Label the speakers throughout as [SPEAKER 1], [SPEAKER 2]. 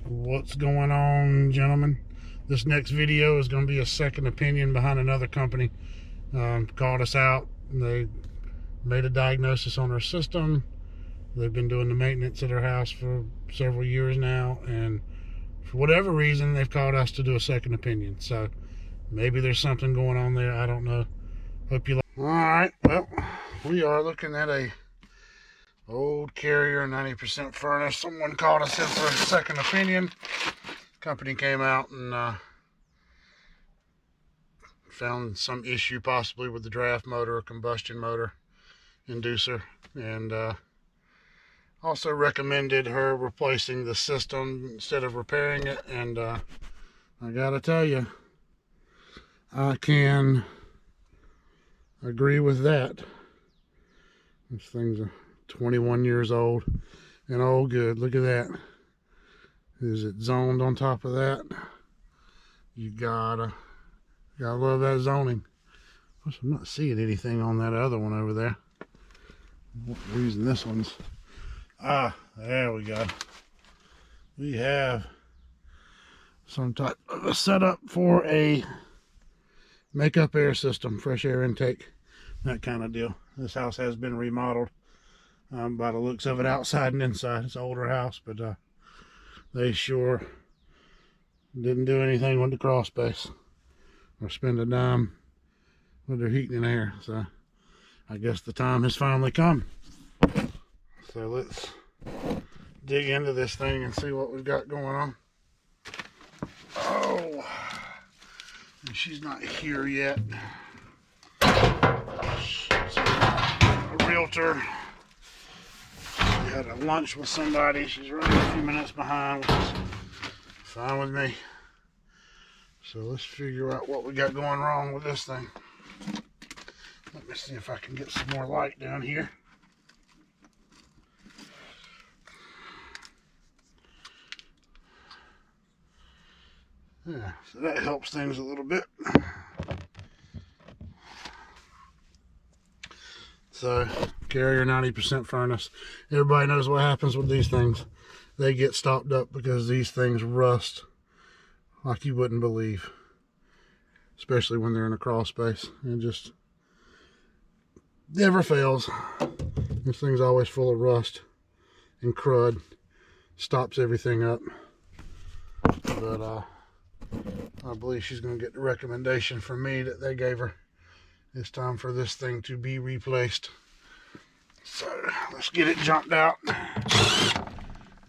[SPEAKER 1] What's going on, gentlemen? This next video is going to be a second opinion behind another company. Called us out. They made a diagnosis on our system. They've been doing the maintenance at our house for several years now, and for whatever reason, they've called us to do a second opinion. So maybe there's something going on there. I don't know. Hope you like. All right. Well, we are looking at a old Carrier 90% furnace. Someone called us in for a second opinion. Company came out and found some issue possibly with the draft motor or combustion motor inducer, and also recommended her replacing the system instead of repairing it. And I gotta tell you, I can agree with that. This thing's 21 years old and oh good. Look at that. Is it zoned on top of that? You gotta love that zoning. I'm not seeing anything on that other one over there. What reason this one's... there we go. We have some type of a setup for a makeup air system, fresh air intake, that kind of deal. This house has been remodeled by the looks of it, outside and inside. It's an older house, but they sure didn't do anything with the crawl space or spend a dime with their heating and air. So I guess the time has finally come. So let's dig into this thing and see what we've got going on. Oh, and she's not here yet. She's a realtor. She had a lunch with somebody. She's running a few minutes behind, which is fine with me. So let's figure out what we got going wrong with this thing. Let me see if I can get some more light down here. Yeah, so that helps things a little bit. So, Carrier 90% furnace. Everybody knows what happens with these things. They get stopped up because these things rust like you wouldn't believe. Especially when they're in a crawl space. It just never fails. This thing's always full of rust and crud. Stops everything up. But I believe she's going to get the recommendation from me that they gave her. It's time for this thing to be replaced. So let's get it jumped out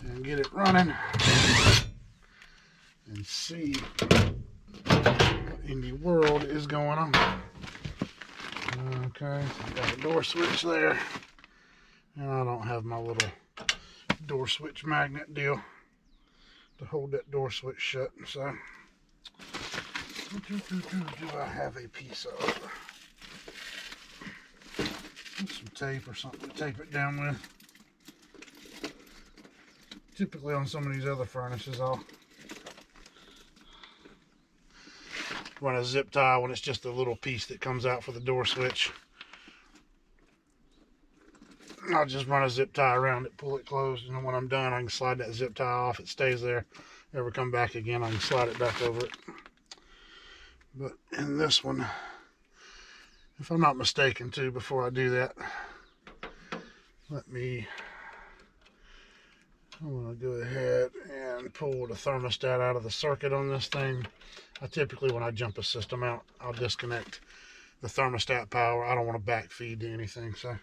[SPEAKER 1] and get it running and see what in the world is going on. Okay, so got a door switch there, and I don't have my little door switch magnet deal to hold that door switch shut. So do I have a piece of some tape or something to tape it down with? Typically on some of these other furnaces, I'll run a zip tie when it's just a little piece that comes out for the door switch. I'll just run a zip tie around it, pull it closed, and then when I'm done, I can slide that zip tie off. It stays there. Ever come back again, I can slide it back over it. But in this one, if I'm not mistaken too, before I do that, I'm going to go ahead and pull the thermostat out of the circuit on this thing. I typically, when I jump a system out, I'll disconnect the thermostat power. I don't want to backfeed to anything, so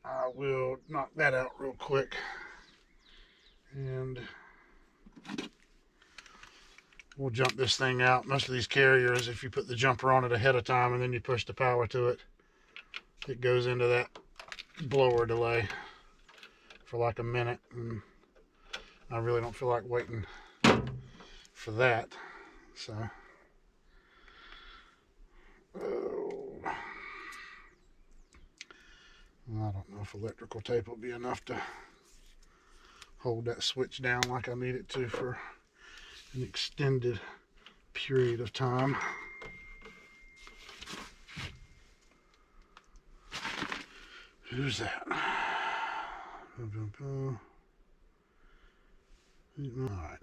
[SPEAKER 1] I will knock that out real quick. And we'll jump this thing out. Most of these Carriers, if you put the jumper on it ahead of time and then you push the power to it, it goes into that blower delay for like a minute, and I really don't feel like waiting for that. So I don't know if electrical tape will be enough to hold that switch down like I need it to for an extended period of time. Who's that? Alright.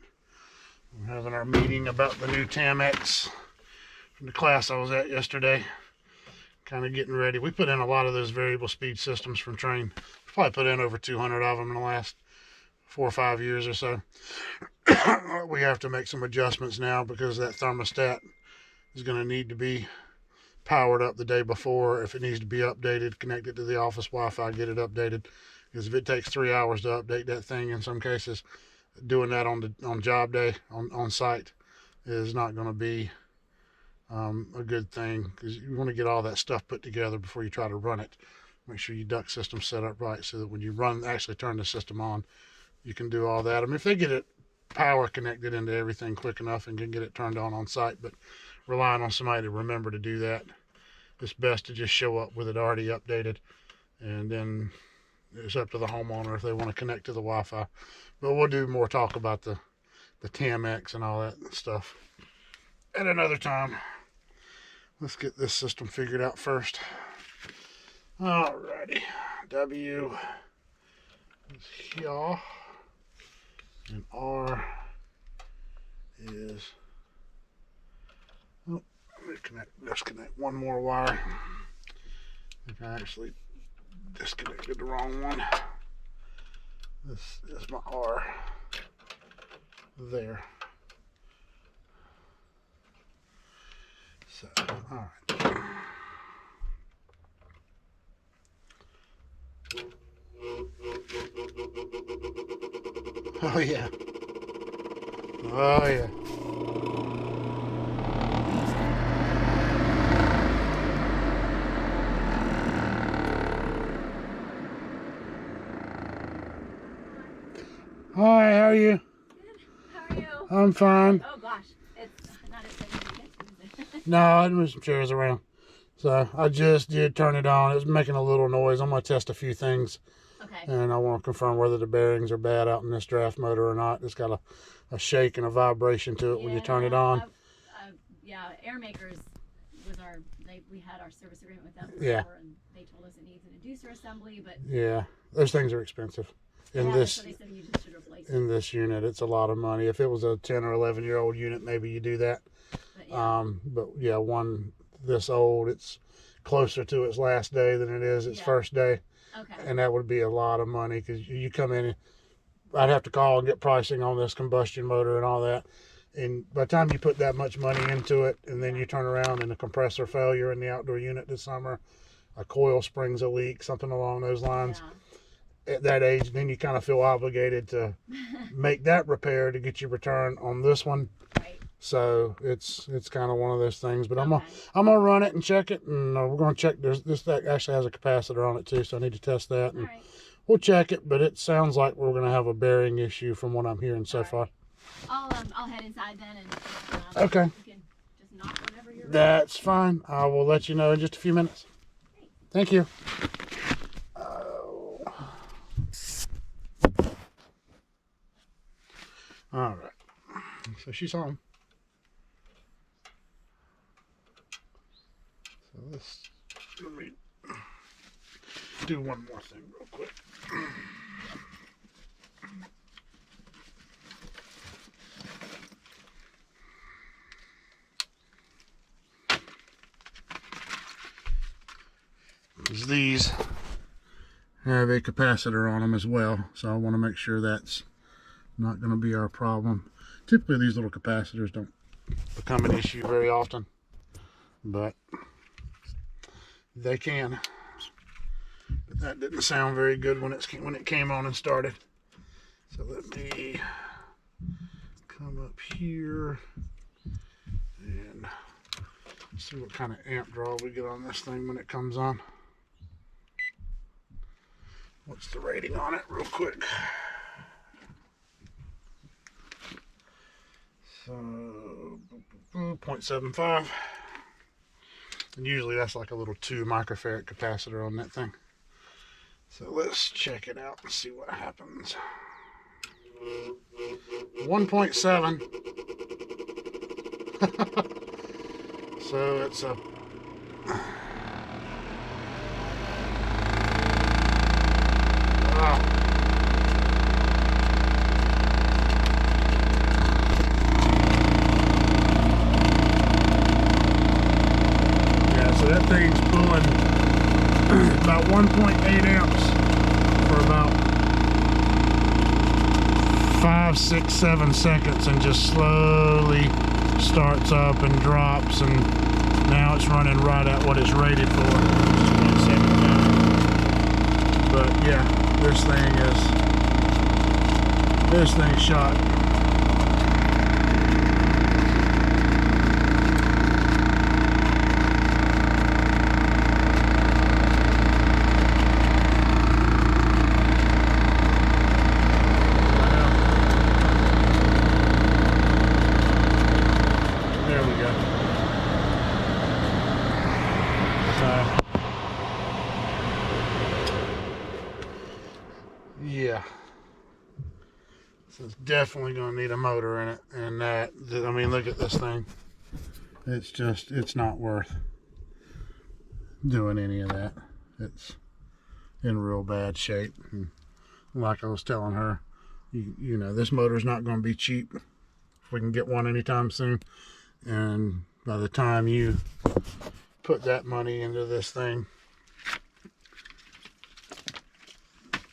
[SPEAKER 1] We're having our meeting about the new Tamex from the class I was at yesterday. Kind of getting ready. We put in a lot of those variable speed systems from Train. Probably put in over 200 of them in the last 4 or 5 years or so. We have to make some adjustments now because that thermostat is going to need to be powered up the day before. If it needs to be updated, connect it to the office Wi-Fi, get it updated. Because if it takes 3 hours to update that thing, in some cases, doing that on job day, on site, is not going to be a good thing, because you want to get all that stuff put together before you try to run it. Make sure your duct system's set up right so that when you actually turn the system on, you can do all that. I mean, if they get it power connected into everything quick enough and can get it turned on site, but relying on somebody to remember to do that, it's best to just show up with it already updated, and then it's up to the homeowner if they want to connect to the Wi-Fi. But we'll do more talk about the Tamex and all that stuff at another time. Let's get this system figured out first. Alrighty. W is here, and R is, oh, let me disconnect one more wire. I think I actually disconnected the wrong one. This is my R there. So, all right. Oh yeah. Oh yeah. Hi, how are you?
[SPEAKER 2] Good. How are you?
[SPEAKER 1] I'm fine.
[SPEAKER 2] Oh gosh, it's not as safe as it gets, is it?
[SPEAKER 1] No, I moved some chairs around. So I just did turn it on. It was making a little noise. I'm going to test a few things.
[SPEAKER 2] Okay.
[SPEAKER 1] And I want to confirm whether the bearings are bad out in this draft motor or not. It's got a shake and a vibration to it when you turn it on.
[SPEAKER 2] Yeah, Air Makers was we had our service agreement with them before,
[SPEAKER 1] Yeah.
[SPEAKER 2] and they told us it needs an inducer assembly, but
[SPEAKER 1] Yeah, those things are expensive. In
[SPEAKER 2] yeah,
[SPEAKER 1] this,
[SPEAKER 2] so they said you just should replace it.
[SPEAKER 1] in this unit, it's a lot of money. If it was a 10 or 11-year-old unit, maybe you do that. But yeah, one this old, it's closer to its last day than it is its first day.
[SPEAKER 2] Okay.
[SPEAKER 1] And that would be a lot of money, because you come in, I'd have to call and get pricing on this combustion motor and all that. And by the time you put that much money into it, and then you turn around and a compressor failure in the outdoor unit this summer, a coil springs a leak, something along those lines. At that age, then you kind of feel obligated to make that repair to get your return on this one.
[SPEAKER 2] Right.
[SPEAKER 1] So it's kind of one of those things. But I'm gonna run it and check it, and we're gonna check. This actually has a capacitor on it too, so I need to test that. And we'll check it. But it sounds like we're gonna have a bearing issue from what I'm hearing so far.
[SPEAKER 2] I'll head inside then, and
[SPEAKER 1] Okay.
[SPEAKER 2] you can just knock whenever you're ready.
[SPEAKER 1] That's fine. I will let you know in just a few minutes.
[SPEAKER 2] Great.
[SPEAKER 1] Thank you. All right. So she's home. So let me do one more thing real quick. Because these have a capacitor on them as well, so I want to make sure that's not going to be our problem. Typically these little capacitors don't become an issue very often, but they can. But that didn't sound very good when it came on and started. So let me come up here and see what kind of amp draw we get on this thing when it comes on. What's the rating on it real quick? So 0.75, and usually that's like a little 2 microfarad capacitor on that thing. So let's check it out and see what happens. 1.7. So it's a about 1.8 amps for about 5, 6, 7 seconds, and just slowly starts up and drops, and now it's running right at what it's rated for, 1.79. But yeah, this thing's shot. Yeah, so it's definitely going to need a motor in it, and I mean, look at this thing. It's not worth doing any of that. It's in real bad shape, and like I was telling her, you know, this motor's not going to be cheap if we can get one anytime soon, and by the time you put that money into this thing,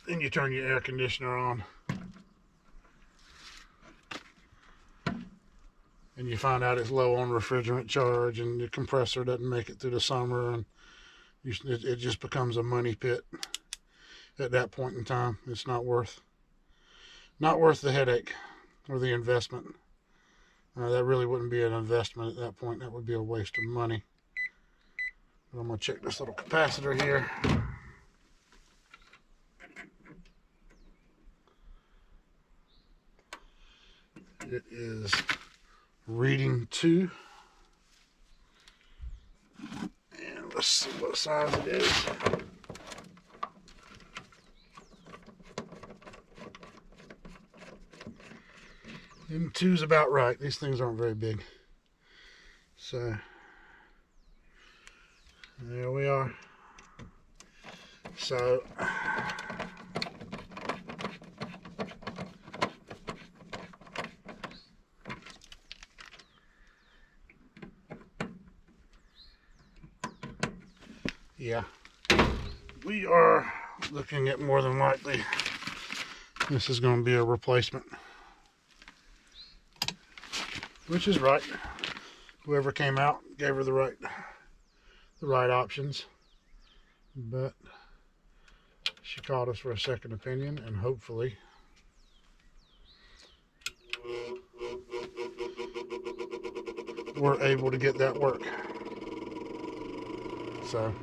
[SPEAKER 1] then you turn your air conditioner on and you find out it's low on refrigerant charge, and the compressor doesn't make it through the summer, and it just becomes a money pit at that point in time. It's not worth the headache or the investment. That really wouldn't be an investment at that point. That would be a waste of money. But I'm going to check this little capacitor here. It is reading 2. And let's see what size it is. And 2's about right. These things aren't very big. So there we are. So yeah, we are looking at more than likely this is going to be a replacement, which is right. Whoever came out gave her the right options, but she called us for a second opinion, and hopefully we're able to get that work. So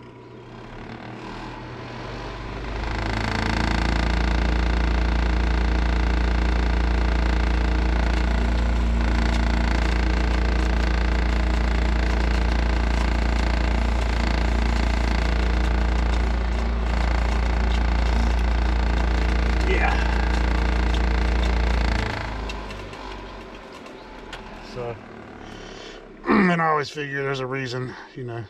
[SPEAKER 1] and I always figure there's a reason, you know.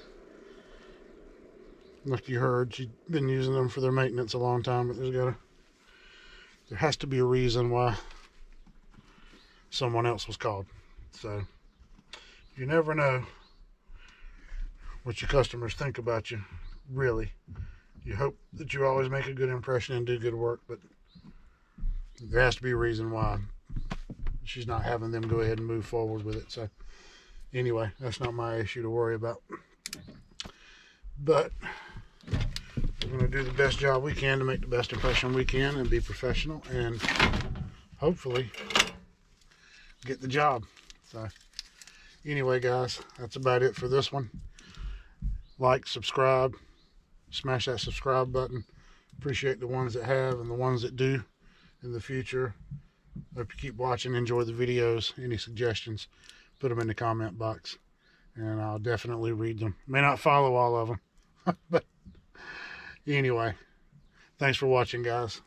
[SPEAKER 1] Like you heard, she's been using them for their maintenance a long time, but there has to be a reason why someone else was called. So you never know what your customers think about you, really. You hope that you always make a good impression and do good work, but there has to be a reason why she's not having them go ahead and move forward with it. So anyway, that's not my issue to worry about. But we're going to do the best job we can to make the best impression we can and be professional and hopefully get the job. So anyway, guys, that's about it for this one. Like, subscribe, smash that subscribe button. Appreciate the ones that have and the ones that do in the future. Hope you keep watching, enjoy the videos. Any suggestions, put them in the comment box and I'll definitely read them. May not follow all of them, but anyway, thanks for watching, guys.